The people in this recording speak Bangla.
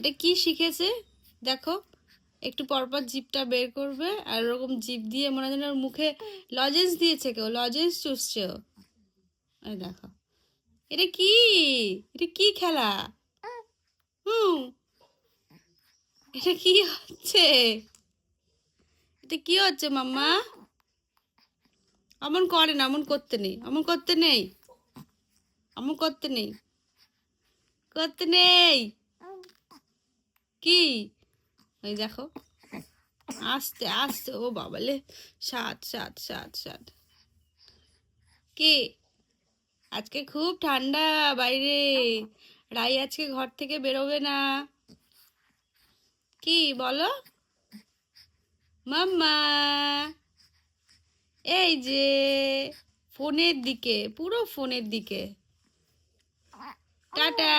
এটা কি শিখেছে দেখো, একটু পরপর জিভটা বের করবে আর ওরকম জিভ দিয়ে মনে হয় যেন ওর মুখে লজেন্স দিয়েছে, কেউ লজেন্স চুষছে ও। এই দেখো, এটা কি, এটা কি খেলা? হুম, এটা কি হচ্ছে? এটা কি হচ্ছে মাম্মা? অমন করে না, অমন করতে নেই, অমন করতে নেই, অমন করতে নেই, করতে নেই। কি? ওই দেখো, আস্তে আস্তে, ও বাবালে, সাত সাত সাত সাত। কি? আজকে খুব ঠান্ডা বাইরে, রাই আজকে ঘর থেকে বেরোবে না। কি বলো মাম্মা? এই যে ফোনের দিকে, পুরো ফোনের দিকে। টাটা।